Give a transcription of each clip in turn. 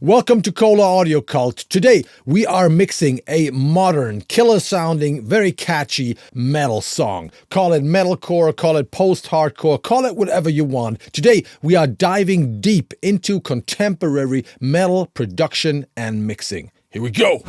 Welcome to KOHLE Audio Cult. Today we are mixing a modern, killer-sounding, very catchy metal song. Call it metalcore, call it post-hardcore, call it whatever you want. Today we are diving deep into contemporary metal production and mixing. Here we go.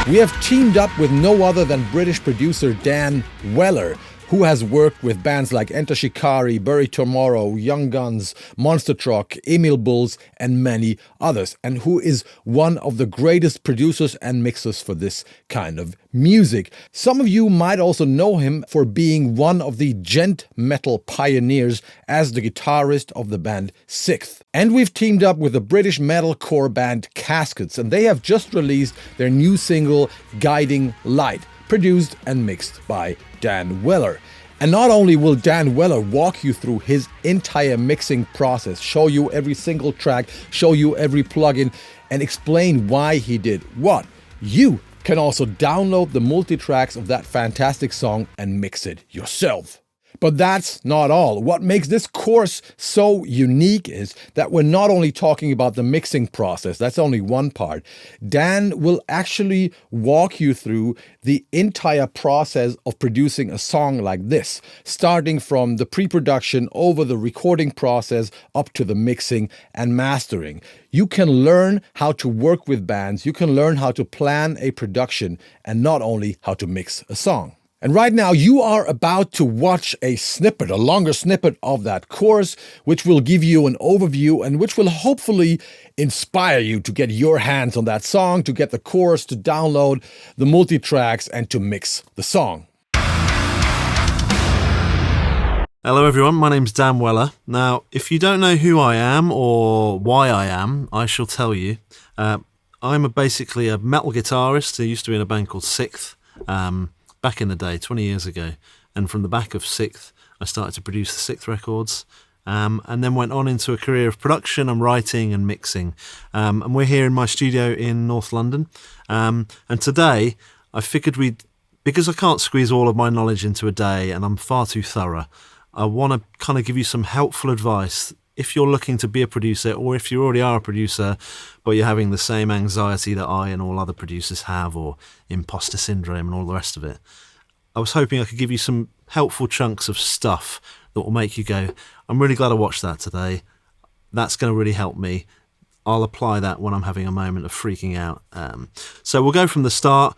We have teamed up with no other than British producer Dan Weller, who has worked with bands like Enter Shikari, Bury Tomorrow, Young Guns, Monster Truck, Emil Bulls, and many others, and who is one of the greatest producers and mixers for this kind of music. Some of you might also know him for being one of the gent metal pioneers as the guitarist of the band Sixth. And we've teamed up with the British metalcore band Caskets, and they have just released their new single, Guiding Light, produced and mixed by Dan Weller. And not only will Dan Weller walk you through his entire mixing process, show you every single track, show you every plugin, and explain why he did what, you can also download the multitracks of that fantastic song and mix it yourself. But that's not all. What makes this course so unique is that we're not only talking about the mixing process, that's only one part. Dan will actually walk you through the entire process of producing a song like this, starting from the pre-production over the recording process up to the mixing and mastering. You can learn how to work with bands, you can learn how to plan a production, and not only how to mix a song. And right now you are about to watch a longer snippet of that course, which will give you an overview and which will hopefully inspire you to get your hands on that song, to get the course, to download the multitracks, and to mix the song. Hello everyone, my name's Dan Weller. Now, if you don't know who I am or why I am, I shall tell you. I'm basically a metal guitarist who used to be in a band called Sixth. Back in the day, 20 years ago, and from the back of Sixth, I started to produce the Sixth records, and then went on into a career of production and writing and mixing. And we're here in my studio in North London, and today I figured because I can't squeeze all of my knowledge into a day and I'm far too thorough, I want to kind of give you some helpful advice if you're looking to be a producer, or if you already are a producer but you're having the same anxiety that I and all other producers have, or imposter syndrome and all the rest of it. I was hoping I could give you some helpful chunks of stuff that will make you go, I'm really glad I watched that today. That's going to really help me. I'll apply that when I'm having a moment of freaking out. So we'll go from the start,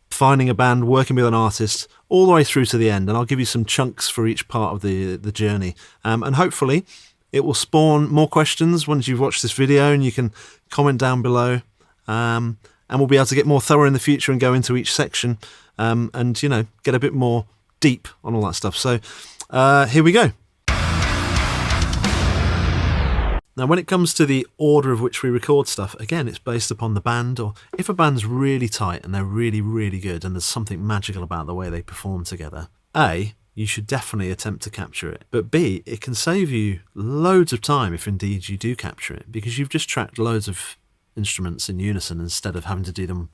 finding a band, working with an artist, all the way through to the end, and I'll give you some chunks for each part of the journey. And hopefully it will spawn more questions once you've watched this video, and you can comment down below, and we'll be able to get more thorough in the future and go into each section, and get a bit more deep on all that stuff. So here we go. Now, when it comes to the order of which we record stuff, again, it's based upon the band, or if a band's really tight and they're really, really good and there's something magical about the way they perform together, A, you should definitely attempt to capture it. But B, it can save you loads of time if indeed you do capture it, because you've just tracked loads of instruments in unison instead of having to do them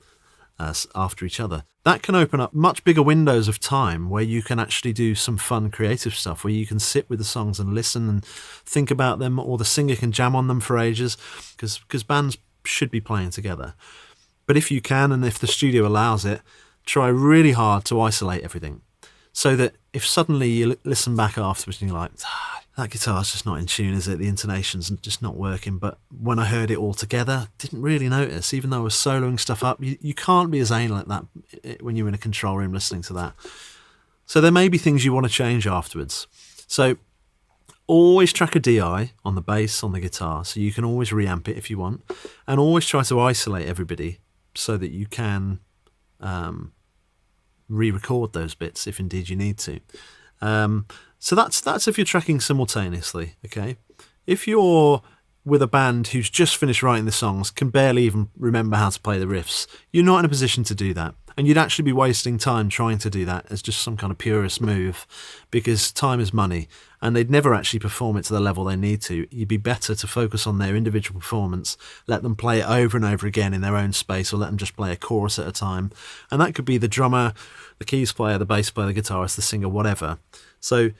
after each other. That can open up much bigger windows of time where you can actually do some fun creative stuff, where you can sit with the songs and listen and think about them, or the singer can jam on them for ages, because bands should be playing together. But if you can, and if the studio allows it, try really hard to isolate everything, so that if suddenly you listen back afterwards and you're like, that guitar's just not in tune, is it? The intonation's just not working. But when I heard it all together, didn't really notice, even though I was soloing stuff up. You can't be as anal like that when you're in a control room listening to that. So there may be things you want to change afterwards. So always track a DI on the bass, on the guitar, so you can always reamp it if you want. And always try to isolate everybody so that you can re-record those bits if indeed you need to. So that's if you're tracking simultaneously, okay? If you're with a band who's just finished writing the songs, can barely even remember how to play the riffs, you're not in a position to do that. And you'd actually be wasting time trying to do that as just some kind of purist move, because time is money, and they'd never actually perform it to the level they need to. You'd be better to focus on their individual performance, let them play it over and over again in their own space, or let them just play a chorus at a time. And that could be the drummer, the keys player, the bass player, the guitarist, the singer, whatever. So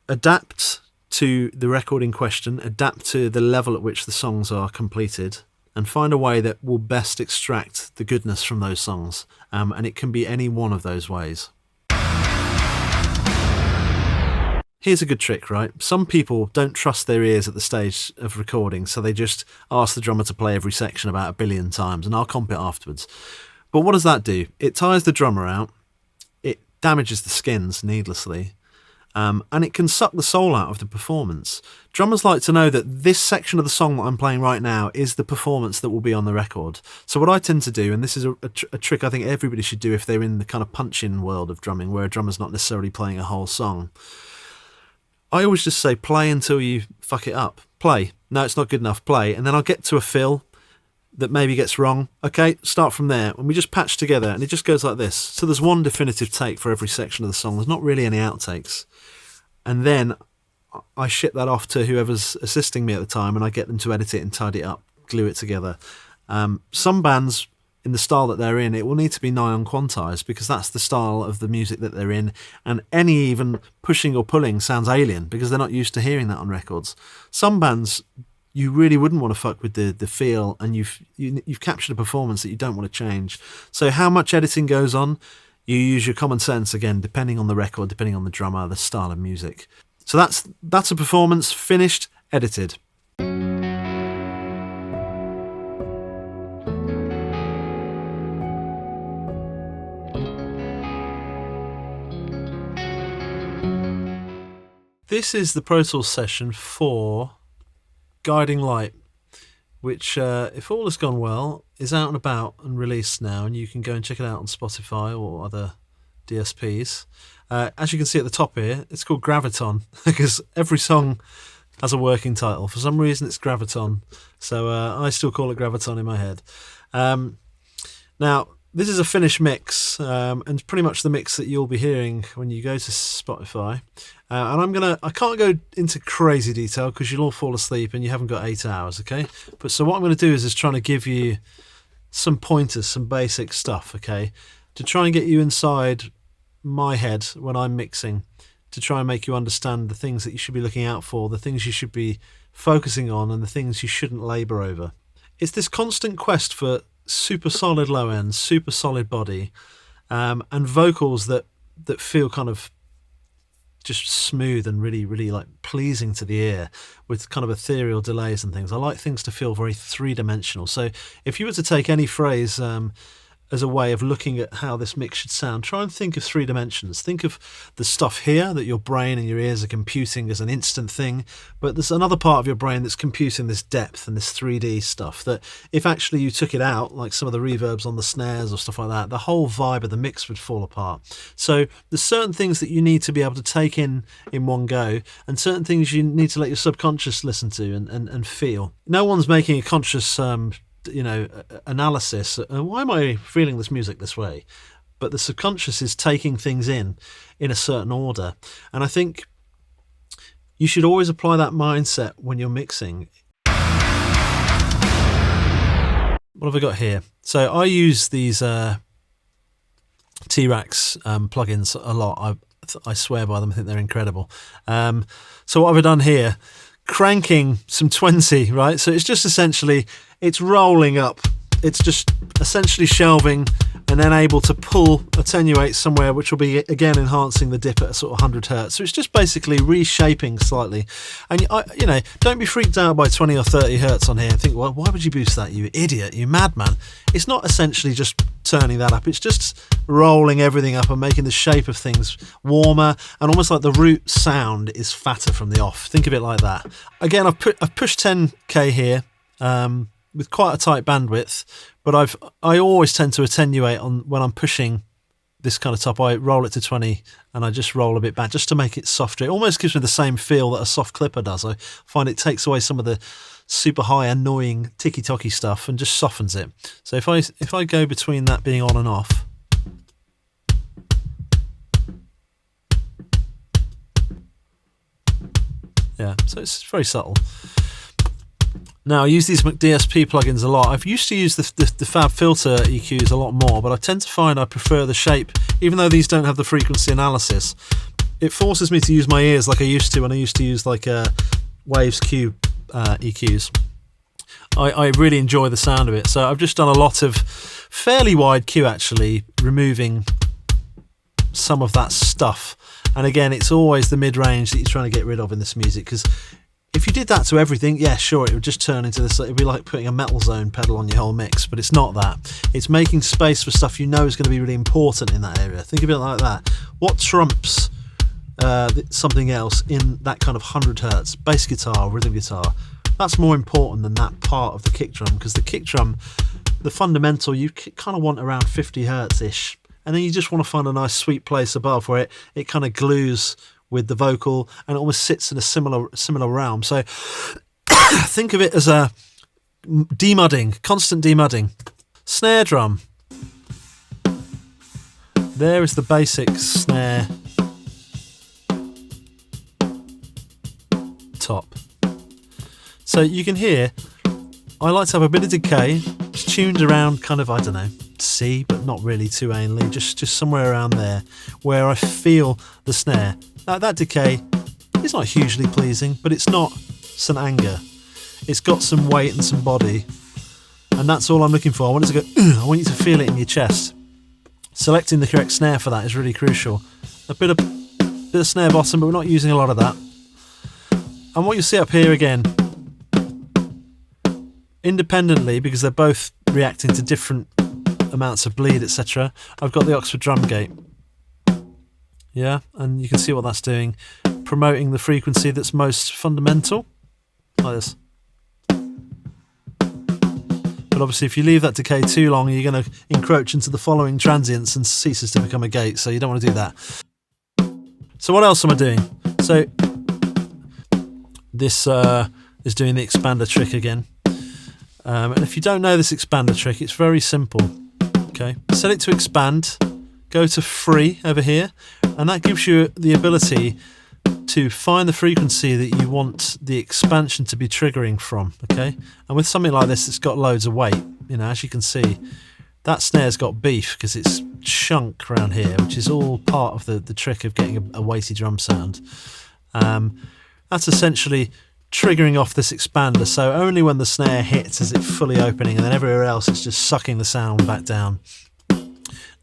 adapt to the record in question, adapt to the level at which the songs are completed, and find a way that will best extract the goodness from those songs. And it can be any one of those ways. Here's a good trick, right? Some people don't trust their ears at the stage of recording, so they just ask the drummer to play every section about 1 billion times, and I'll comp it afterwards. But what does that do? It tires the drummer out, it damages the skins needlessly, and it can suck the soul out of the performance. Drummers like to know that this section of the song that I'm playing right now is the performance that will be on the record. So what I tend to do, and this is a trick I think everybody should do if they're in the kind of punch-in world of drumming, where a drummer's not necessarily playing a whole song, I always just say, play until you fuck it up. Play. No, it's not good enough. Play. And then I'll get to a fill that maybe gets wrong. Okay, start from there. And we just patch together, and it just goes like this. So there's one definitive take for every section of the song. There's not really any outtakes. And then I ship that off to whoever's assisting me at the time, and I get them to edit it and tidy it up, glue it together. Some bands, in the style that they're in, it will need to be nigh on quantized, because that's the style of the music that they're in, and any even pushing or pulling sounds alien because they're not used to hearing that on records. Some bands, you really wouldn't want to fuck with the feel, and you've captured a performance that you don't want to change. So how much editing goes on? You use your common sense again, depending on the record, depending on the drummer, the style of music. So that's a performance finished, edited. This is the Pro Tools session for Guiding Light, which, if all has gone well, is out and about and released now, and you can go and check it out on Spotify or other DSPs. As you can see at the top here, it's called Graviton, because every song has a working title. For some reason, it's Graviton, so I still call it Graviton in my head. Now, this is a finished mix, and pretty much the mix that you'll be hearing when you go to Spotify. And I can't go into crazy detail because you'll all fall asleep and you haven't got 8 hours, okay? But so what I'm going to do is trying to give you some pointers, some basic stuff, okay? To try and get you inside my head when I'm mixing, to try and make you understand the things that you should be looking out for, the things you should be focusing on, and the things you shouldn't labour over. It's this constant quest for super solid low end, super solid body, and vocals that feel kind of just smooth and really, really like pleasing to the ear, with kind of ethereal delays and things. I like things to feel very three-dimensional. So if you were to take any phrase as a way of looking at how this mix should sound, try and think of 3 dimensions. Think of the stuff here that your brain and your ears are computing as an instant thing, but there's another part of your brain that's computing this depth and this 3D stuff that if actually you took it out, like some of the reverbs on the snares or stuff like that, the whole vibe of the mix would fall apart. So there's certain things that you need to be able to take in one go, and certain things you need to let your subconscious listen to and feel. No one's making a conscious analysis. Why am I feeling this music this way? But the subconscious is taking things in a certain order. And I think you should always apply that mindset when you're mixing. What have I got here? So I use these T-Rax plugins a lot. I swear by them. I think they're incredible. So what have I done here? Cranking some 20, right? So it's just essentially, it's rolling up. It's just essentially shelving and then able to pull, attenuate somewhere, which will be, again, enhancing the dip at a sort of 100 hertz. So it's just basically reshaping slightly. And, don't be freaked out by 20 or 30 hertz on here and think, well, why would you boost that, you idiot, you madman? It's not essentially just turning that up. It's just rolling everything up and making the shape of things warmer, and almost like the root sound is fatter from the off. Think of it like that. Again, I've pushed 10K here, with quite a tight bandwidth, but I always tend to attenuate when I'm pushing this kind of top. I roll it to 20 and I just roll a bit back just to make it softer. It almost gives me the same feel that a soft clipper does. I find it takes away some of the super high annoying ticky-tocky stuff and just softens it. So if I go between that being on and off, Yeah, so it's very subtle. Now, I use these DSP plugins a lot. I've used to use the Fab Filter EQs a lot more, but I tend to find I prefer the shape, even though these don't have the frequency analysis. It forces me to use my ears like I used to when I used to use like Waves Q EQs. I really enjoy the sound of it. So I've just done a lot of fairly wide Q, actually, removing some of that stuff. And again, it's always the mid-range that you're trying to get rid of in this music, because if you did that to everything, yeah, sure, it would just turn into this. It'd be like putting a Metal Zone pedal on your whole mix, but it's not that. It's making space for stuff you know is going to be really important in that area. Think of it like that. What trumps something else in that kind of 100 hertz bass guitar, rhythm guitar? That's more important than that part of the kick drum, because the kick drum, the fundamental, you kind of want around 50 hertz ish, and then you just want to find a nice sweet place above where it kind of glues with the vocal and it almost sits in a similar realm. So think of it as a demudding, constant demudding. Snare drum. There is the basic snare top. So you can hear, I like to have a bit of decay. It's tuned around kind of, I don't know, C, but not really too anally, just somewhere around there where I feel the snare. Now, that decay is not hugely pleasing, but it's not St. Anger. It's got some weight and some body, and that's all I'm looking for. I want it to go, I want you to feel it in your chest. Selecting the correct snare for that is really crucial. A bit of snare bottom, but we're not using a lot of that. And what you see up here again, independently, because they're both reacting to different amounts of bleed, etc., I've got the Oxford drum gate. Yeah, and you can see what that's doing, promoting the frequency that's most fundamental, like this. But obviously if you leave that decay too long, you're going to encroach into the following transients and ceases to become a gate, so you don't want to do that. So what else am I doing? So this is doing the expander trick again. And if you don't know this expander trick, it's very simple. Okay, set it to expand, go to free over here, and that gives you the ability to find the frequency that you want the expansion to be triggering from. Okay, and with something like this, it's got loads of weight. You know, as you can see, that snare's got beef because it's chunk around here, which is all part of the trick of getting a weighty drum sound. That's essentially triggering off this expander, so only when the snare hits is it fully opening, and then everywhere else it's just sucking the sound back down.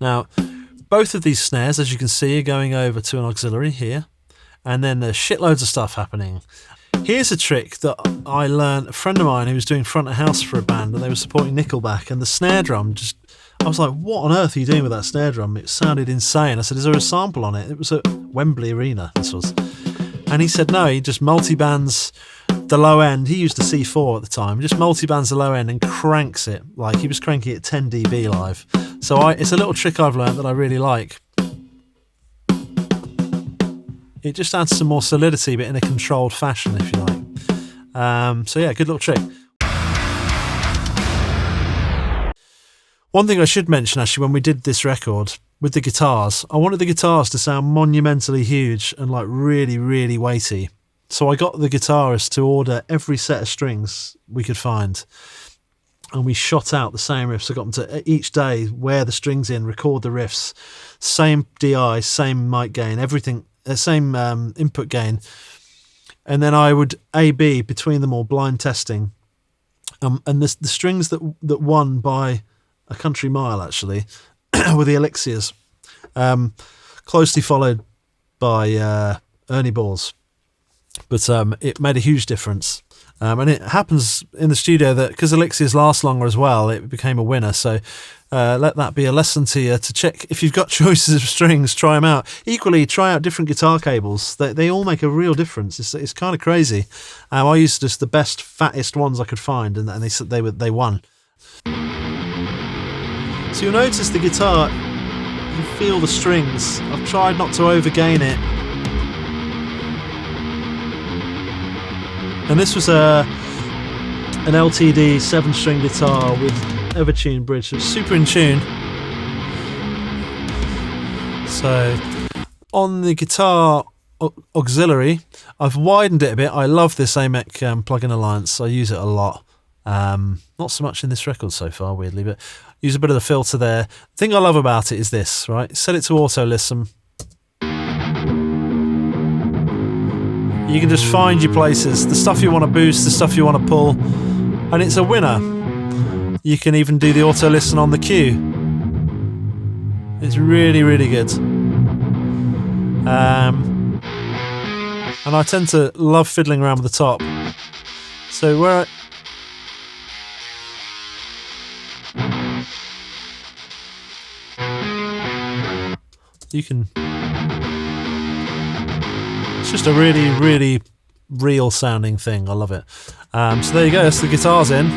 Now, both of these snares, as you can see, are going over to an auxiliary here, and then there's shitloads of stuff happening. Here's a trick that I learned, a friend of mine who was doing front of house for a band, and they were supporting Nickelback, and the snare drum just, I was like, what on earth are you doing with that snare drum? It sounded insane. I said, is there a sample on it? It was at Wembley Arena, this was. And he said, no, he just multi-bands the low end. He used a C4 at the time, just multi-bands the low end and cranks it. Like he was cranking it 10 dB live. So it's a little trick I've learned that I really like. It just adds some more solidity, but in a controlled fashion, if you like. So yeah, good little trick. One thing I should mention, actually, when we did this record with the guitars, I wanted the guitars to sound monumentally huge and like really, really weighty. So I got the guitarist to order every set of strings we could find, and we shot out the same riffs. I got them to each day wear the strings in, record the riffs, same DI, same mic gain, everything, same input gain, and then I would A/B between them all, blind testing. And the strings that won by a country mile actually were the Elixirs, closely followed by Ernie Balls. But it made a huge difference. And it happens in the studio that because Elixirs last longer as well, it became a winner. So let that be a lesson to you to check if you've got choices of strings, try them out. Equally, try out different guitar cables. They all make a real difference. It's kind of crazy. I used just the best, fattest ones I could find, and they won. So you'll notice the guitar, you feel the strings. I've tried not to overgain it. And this was an LTD 7-string guitar with Evertune bridge, so it's super in tune. So on the guitar auxiliary. I've widened it a bit. I love this AMEC plugin alliance. I use it a lot. Not so much in this record so far, weirdly, but use a bit of the filter there. The thing I love about it is this, right? Set it to auto listen. You can just find your places, the stuff you want to boost, the stuff you want to pull, and it's a winner. You can even do the auto listen on the cue. It's really, really good. And I tend to love fiddling around with the top. So where you can, it's just a really, really real sounding thing. I love it. So there you go, that's the guitars in.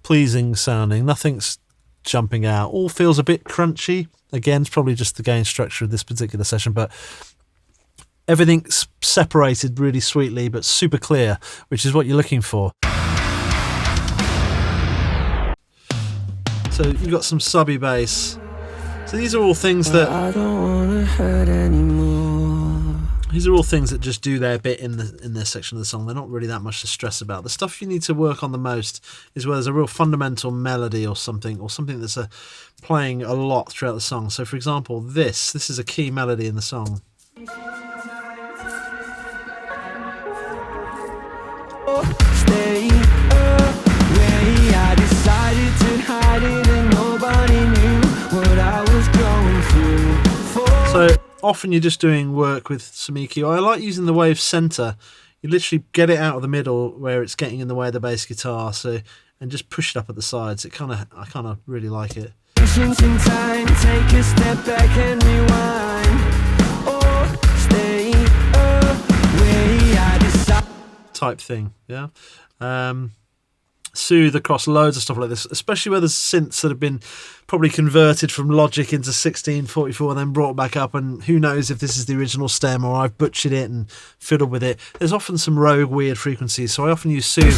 Pleasing sounding, nothing's jumping out, all feels a bit crunchy. Again, it's probably just the gain structure of this particular session, but everything's separated really sweetly but super clear, which is what you're looking for. So you've got some subby bass. So these are all things that I don't wanna hurt anymore. These are all things that just do their bit in this section of the song. They're not really that much to stress about. The stuff you need to work on the most is where there's a real fundamental melody or something that's playing a lot throughout the song. So for example, this is a key melody in the song. Stay away. I decided to hide it and nobody knew what I was going through. So often you're just doing work with some EQ. I like using the wave center. You literally get it out of the middle where it's getting in the way of the bass guitar, and just push it up at the sides. I kind of really like it. In time, take a step back and rewind. Oh, stay away. I decide. Type thing, yeah. Soothe across loads of stuff like this, especially where there's synths that have been probably converted from Logic into 1644 and then brought back up, and who knows if this is the original stem or I've butchered it and fiddled with it. There's often some rogue weird frequencies, so I often use Soothe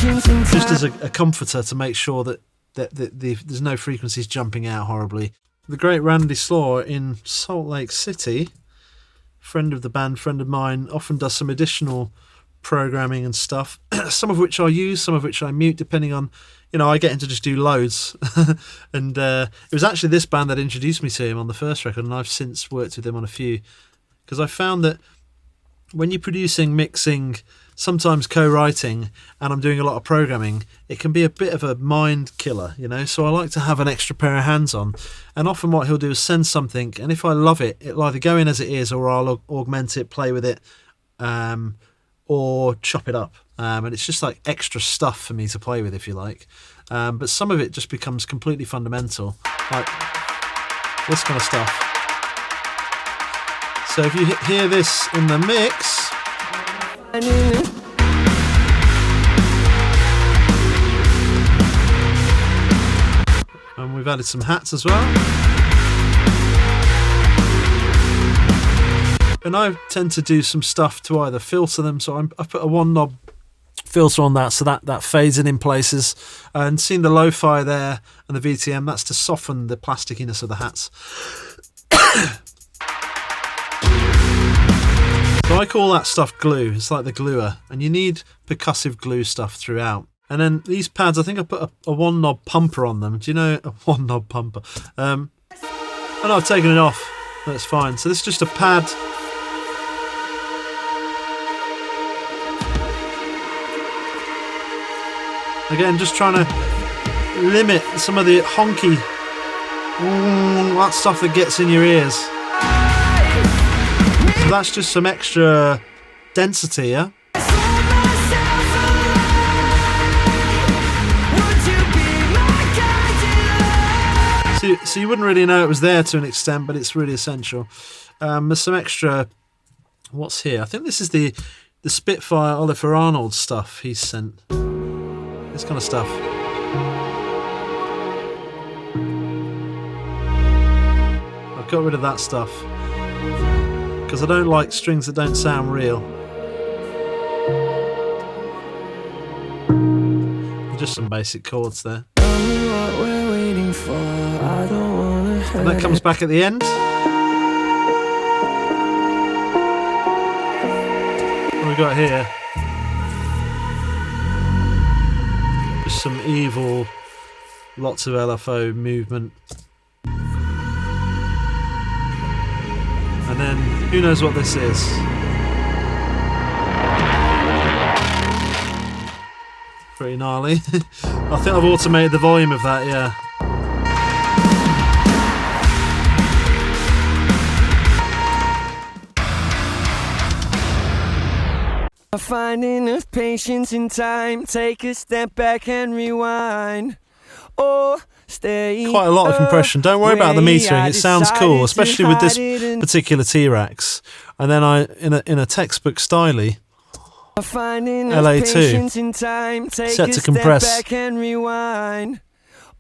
just as a comforter to make sure that there's no frequencies jumping out horribly. The great Randy Slaw in Salt Lake City, friend of the band, friend of mine, often does some additional programming and stuff, some of which I use, some of which I mute, depending on, I get him to just do loads. And it was actually this band that introduced me to him on the first record, and I've since worked with him on a few, because I found that when you're producing, mixing, sometimes co-writing, and I'm doing a lot of programming, it can be a bit of a mind killer, so I like to have an extra pair of hands on. And often what he'll do is send something, and if I love it, it'll either go in as it is, or I'll augment it, play with it, or chop it up, and it's just like extra stuff for me to play with, if you like. But some of it just becomes completely fundamental, like this kind of stuff. So if you hear this in the mix, and we've added some hats as well. And I tend to do some stuff to either filter them, so I put a one knob filter on that, so that fades in places. And seeing the lo-fi there and the VTM, that's to soften the plasticiness of the hats. So I call that stuff glue. It's like the gluer, and you need percussive glue stuff throughout. And then these pads, I think I put a one knob pumper on them. Do you know a one knob pumper? And I've taken it off. That's fine. So this is just a pad. Again, just trying to limit some of the honky, that stuff that gets in your ears. So that's just some extra density, yeah? So you wouldn't really know it was there to an extent, but it's really essential. There's some extra, what's here? I think this is the Spitfire Oliver Arnold stuff he's sent. This kind of stuff. I've got rid of that stuff because I don't like strings that don't sound real. Just some basic chords there. Tell me what we're waiting for. I don't wanna hurt And that comes back at the end. What have we got here? Just some evil, lots of LFO movement. And then, who knows what this is? Pretty gnarly. I think I've automated the volume of that, yeah. I find enough patience in time. Take a step back and rewind. Or stay. Quite a lot of compression. Don't worry about the metering. It sounds cool, especially with this particular T-Rex. And then in a textbook styly, LA2, set to compress.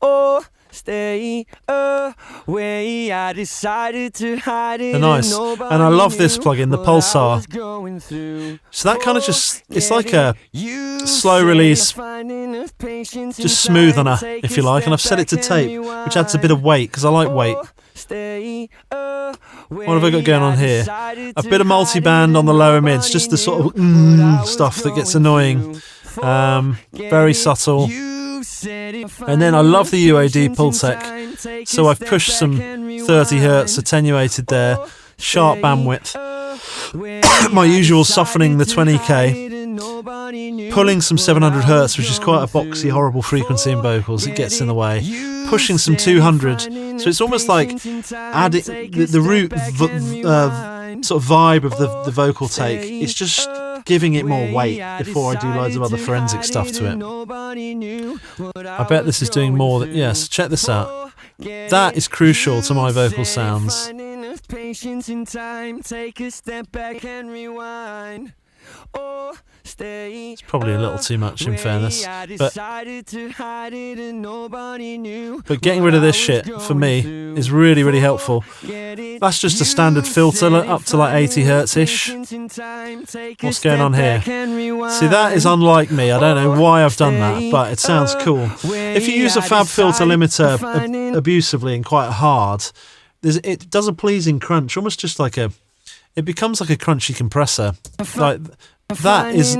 Or stay away. I decided to hide it. They're nice. And I love this plugin, the Pulsar. So that kind of just, it's like a slow release, just smooth on if you like. And I've set it to tape, which adds a bit of weight, because I like weight. What have I got going on here? A bit of multi-band on the lower mids, just the sort of stuff that gets annoying. Very subtle. And then I love the UAD Pultec, so I've pushed some 30 Hz attenuated there, sharp bandwidth, my usual softening the 20k, pulling some 700 Hz, which is quite a boxy, horrible frequency in vocals, it gets in the way, pushing some 200, so it's almost like adding the root sort of vibe of the vocal take, it's just giving it more weight before I do loads of other forensic stuff to it. I bet this is doing more than, yes, check this out. That is crucial to my vocal sounds. It's probably a little too much in fairness, but getting rid of this shit for me is really, really helpful. That's just a standard filter up to like 80 Hz ish. What's going on here? See, that is unlike me. I don't know why I've done that, but it sounds cool. If you use a Fab Filter limiter abusively and quite hard, it does a pleasing crunch, almost just like it becomes like a crunchy compressor. Like, that is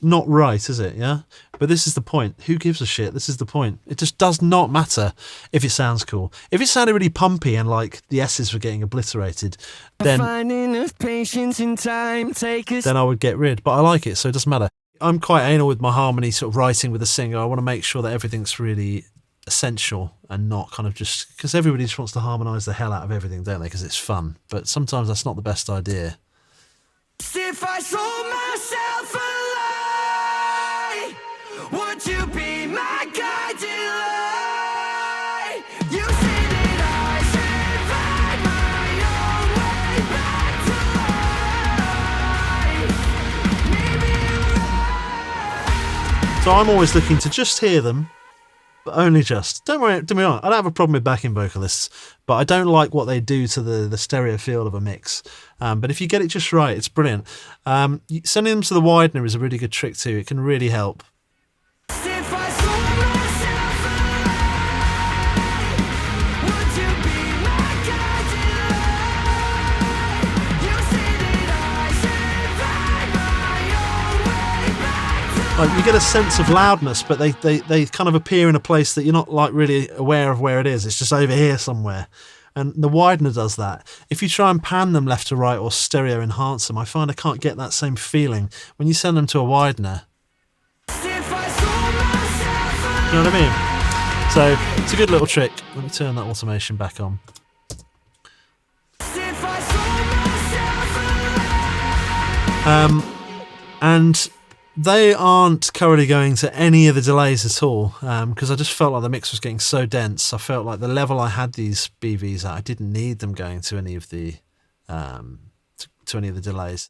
not right, is it? Yeah? But this is the point. Who gives a shit? This is the point. It just does not matter if it sounds cool. If it sounded really pumpy and like the S's were getting obliterated, then I would get rid. But I like it, so it doesn't matter. I'm quite anal with my harmony sort of writing with a singer. I want to make sure that everything's really essential and not kind of just... Because everybody just wants to harmonise the hell out of everything, don't they? Because it's fun. But sometimes that's not the best idea. If I sold myself a lie, would you be my guiding light? You say that I should find my own way back to life. Maybe So I'm always looking to just hear them, but only just. Don't worry, do me wrong, I don't have a problem with backing vocalists, but I don't like what they do to the stereo field of a mix. But if you get it just right, it's brilliant. Sending them to the widener is a really good trick too. It can really help. if I sold myself a lie, would you be my guiding light? You say that I should find my own way back to Like, you get a sense of loudness, but they kind of appear in a place that you're not like really aware of where it is. It's just over here somewhere. And the widener does that. If you try and pan them left to right or stereo enhance them, I find I can't get that same feeling when you send them to a widener. if I sold myself a You know what I mean? So it's a good little trick. Let me turn that automation back on. if I sold myself a And they aren't currently going to any of the delays at all, because I just felt like the mix was getting so dense. I felt like the level I had these BVs at, I didn't need them going to any of the to any of the delays.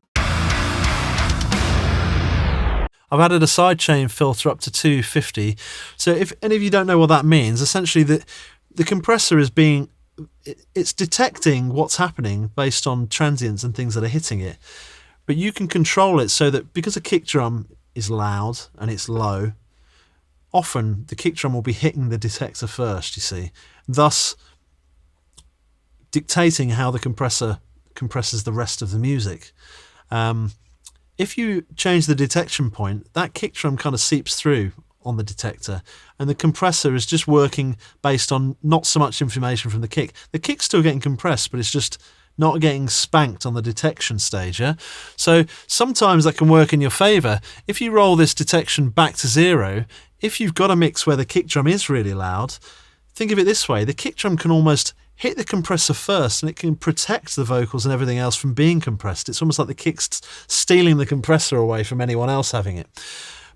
I've added a sidechain filter up to 250. So if any of you don't know what that means, essentially the compressor is it's detecting what's happening based on transients and things that are hitting it. But you can control it so that because a kick drum is loud and it's low, often the kick drum will be hitting the detector first, you see, thus dictating how the compressor compresses the rest of the music. If you change the detection point, that kick drum kind of seeps through on the detector, and the compressor is just working based on not so much information from the kick. The kick's still getting compressed, but it's just not getting spanked on the detection stage, yeah? So sometimes that can work in your favour. If you roll this detection back to 0, if you've got a mix where the kick drum is really loud, think of it this way: the kick drum can almost hit the compressor first, and it can protect the vocals and everything else from being compressed. It's almost like the kick's stealing the compressor away from anyone else having it.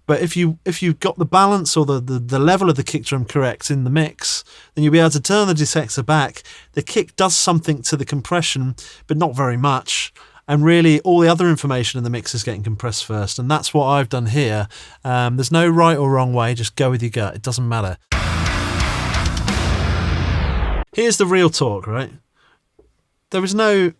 But if you've got the balance or the level of the kick drum correct in the mix, then you'll be able to turn the detector back. The kick does something to the compression, but not very much. And really, all the other information in the mix is getting compressed first. And that's what I've done here. There's no right or wrong way. Just go with your gut. It doesn't matter. Here's the real talk, right? There is no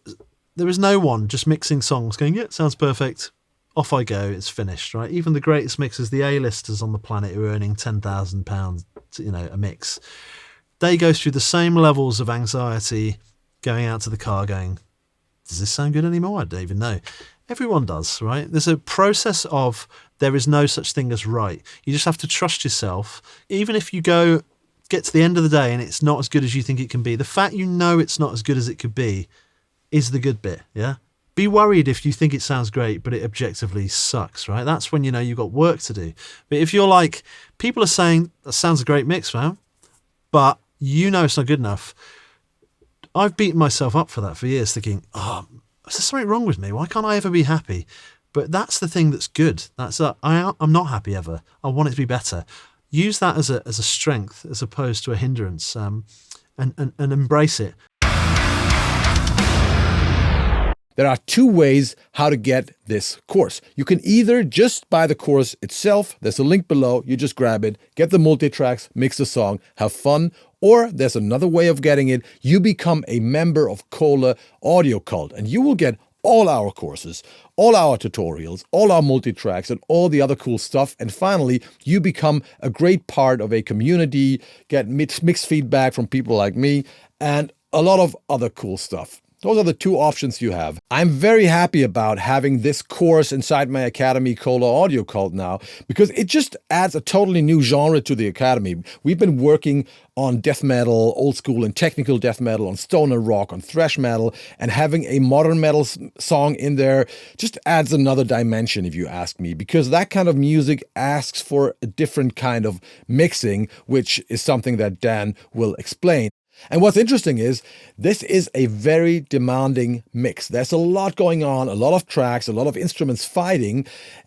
one just mixing songs going, yeah, sounds perfect. Off I go, it's finished, right? Even the greatest mixers, the A-listers on the planet who are earning £10,000, a mix, they go through the same levels of anxiety going out to the car going, does this sound good anymore? I don't even know. Everyone does, right? There's a process of there is no such thing as right. You just have to trust yourself. Even if you get to the end of the day and it's not as good as you think it can be, the fact you know it's not as good as it could be is the good bit, yeah? Be worried if you think it sounds great, but it objectively sucks, right? That's when you know you've got work to do. But if you're like, people are saying, that sounds a great mix, man, but you know it's not good enough. I've beaten myself up for that for years, thinking, oh, is there something wrong with me? Why can't I ever be happy? But that's the thing that's good. I'm not happy ever. I want it to be better. Use that as a strength as opposed to a hindrance, and embrace it. There are two ways how to get this course. You can either just buy the course itself. There's a link below. You just grab it, get the multitracks, mix the song, have fun. Or there's another way of getting it. You become a member of KOHLE Audio Cult, and you will get all our courses, all our tutorials, all our multitracks, and all the other cool stuff. And finally, you become a great part of a community, get mixed feedback from people like me, and a lot of other cool stuff. Those are the two options you have. I'm very happy about having this course inside my academy, KOHLE Audio Cult, now, because it just adds a totally new genre to the academy. We've been working on death metal, old school and technical death metal, on stoner rock, on thrash metal, and having a modern metal song in there just adds another dimension, if you ask me, because that kind of music asks for a different kind of mixing, which is something that Dan will explain. And what's interesting is this is a very demanding mix. There's a lot going on, a lot of tracks, a lot of instruments fighting.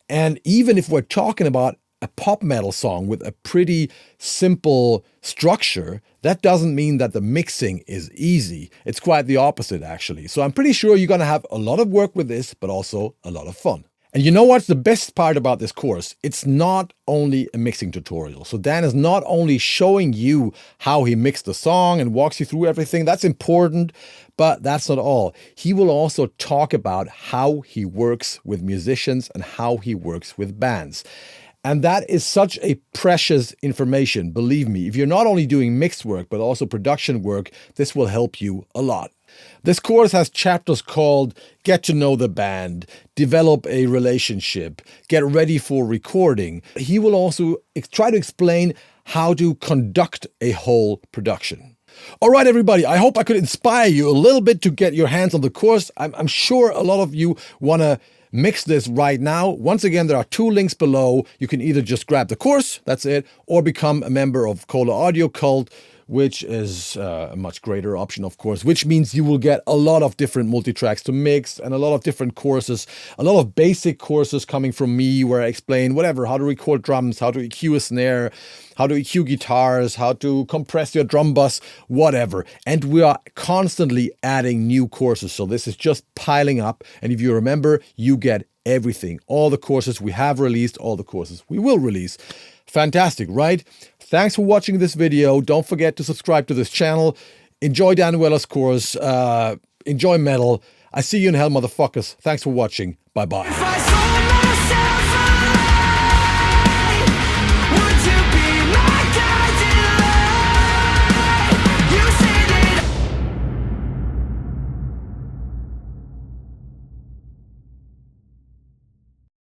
And even if we're talking about a pop metal song with a pretty simple structure, that doesn't mean that the mixing is easy. It's quite the opposite, actually. So I'm pretty sure you're going to have a lot of work with this, but also a lot of fun. And you know what's the best part about this course? It's not only a mixing tutorial. So Dan is not only showing you how he mixed the song and walks you through everything. That's important, but that's not all. He will also talk about how he works with musicians and how he works with bands. And that is such a precious information. Believe me, if you're not only doing mixed work, but also production work, this will help you a lot. This course has chapters called Get to Know the Band, Develop a Relationship, Get Ready for Recording. He will also try to explain how to conduct a whole production. All right, everybody, I hope I could inspire you a little bit to get your hands on the course. I'm sure a lot of you want to mix this right now. Once again, there are two links below. You can either just grab the course, that's it, or become a member of KOHLE Audio Cult, which is a much greater option, of course, which means you will get a lot of different multitracks to mix and a lot of different courses, a lot of basic courses coming from me where I explain whatever, how to record drums, how to EQ a snare, how to EQ guitars, how to compress your drum bus, whatever. And we are constantly adding new courses. So this is just piling up. And if you remember, you get everything, all the courses we have released, all the courses we will release. Fantastic, right? Thanks for watching this video. Don't forget to subscribe to this channel. Enjoy Dan Weller's course. Enjoy metal. I see you in hell, motherfuckers. Thanks for watching. Bye-bye.